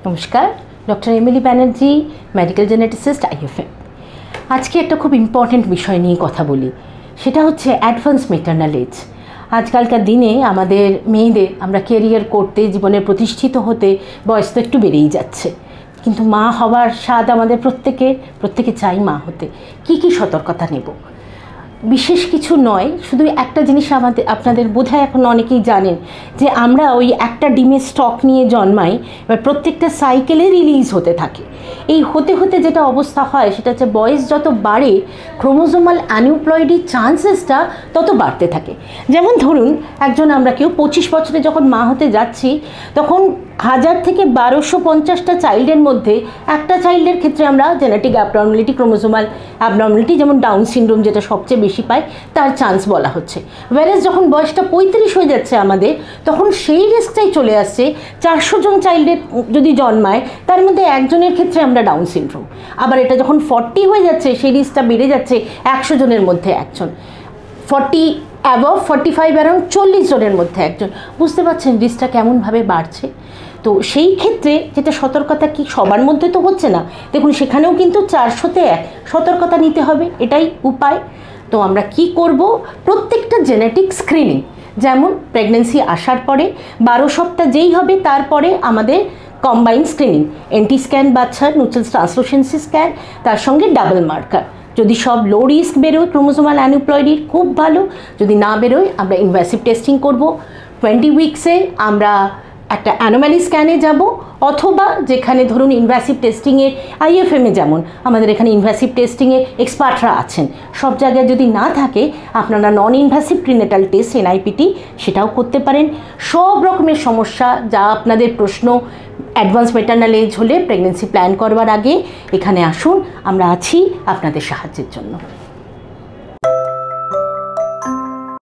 নমস্কার, doctor Emily Banerjee, medical geneticist, IFM। আজকে একটা খুব ইম্পর্টেন্ট বিষয় নিয়ে কথা বলি, সেটা হচ্ছে অ্যাডভান্স ম্যাটারনাল এজ। আজকালকার দিনে আমাদের মেয়েদের আমরা কেরিয়ার করতে, জীবনে প্রতিষ্ঠিত হতে বয়স তো একটু বেড়েই যাচ্ছে, কিন্তু মা হওয়ার স্বাদ আমাদের প্রত্যেকে চাই মা হতে। কি কি সতর্কতা নেব? বিশেষ কিছু নয়, শুধু একটা জিনিস আপনাদের বোধহয় এখন অনেকেই জানেন যে আমরা ওই একটা ডিমের স্টক নিয়ে জন্মাই, এবার প্রত্যেকটা সাইকেলে রিলিজ হতে থাকে। এই হতে হতে যেটা অবস্থা হয় সেটা হচ্ছে বয়স যত বাড়ে ক্রোমোজোমাল অ্যানিউপ্লয়েডির চান্সেসটা তত বাড়তে থাকে। যেমন ধরুন আমরা কেউ 25 বছরে যখন মা হতে যাচ্ছি, তখন 1000 থেকে 1250টা চাইল্ডের মধ্যে একটা চাইল্ডের ক্ষেত্রে আমরা জেনেটিক অ্যাবনর্মালিটি, ক্রোমোজোমাল অ্যাবনর্মালিটি, যেমন ডাউন সিনড্রোম যেটা সবচেয়ে বেশি পায়, তার চান্স বলা হচ্ছে। ওয়ারেস যখন বয়সটা 35 হয়ে যাচ্ছে আমাদের, তখন সেই রিস্কটাই চলে আসছে 400 জন চাইল্ডের যদি জন্মায় তার মধ্যে একজনের ক্ষেত্রে আমরা ডাউন সিনড্রোম। আবার এটা যখন 40 হয়ে যাচ্ছে সেই রিস্কটা বেড়ে যাচ্ছে 100 জনের মধ্যে একজন, 40 অ্যাবভ 45 অ্যারাউন্ড 40 জনের মধ্যে একজন। বুঝতে পারছেন রিস্কটা কেমনভাবে বাড়ছে? তো সেই ক্ষেত্রে যেটা সতর্কতা, কি সবার মধ্যে তো হচ্ছে না, দেখুন সেখানেও কিন্তু 400তে 1 সতর্কতা নিতে হবে, এটাই উপায়। তো আমরা কি করব? প্রত্যেকটা জেনেটিক স্ক্রিনিং, যেমন প্রেগনেন্সি আসার পরে 12 সপ্তাহ যেই হবে তারপরে আমাদের কম্বাইন স্ক্রিনিং, এনটি স্ক্যান বাচ্চার, নুচেলস ট্রান্সলুসেন্সি স্ক্যান, তার সঙ্গে ডাবল মার্কার। যদি সব লো রিস্ক বেরোয় ক্রোমোজোমাল অ্যানিউপ্লয়েডির, খুব ভালো। যদি না বেরোয় আমরা ইনভ্যাসিভ টেস্টিং করব। 20 উইকসে আমরা একটা অ্যানোমালি স্ক্যানে যাব, অথবা যেখানে ধরুন ইনভ্যাসিভ টেস্টিংয়ে IFM-এ, যেমন আমাদের এখানে ইনভ্যাসিভ টেস্টিংয়ে এক্সপার্টরা আছেন, সব জায়গায় যদি না থাকে আপনারা non invasive prenatal test, NIPT, সেটাও করতে পারেন। সব রকমের সমস্যা যা আপনাদের প্রশ্ন, অ্যাডভান্স ম্যাটারনাল এজ হলে প্রেগনেন্সি প্ল্যান করবার আগে এখানে আসুন, আমরা আছি আপনাদের সাহায্যের জন্য।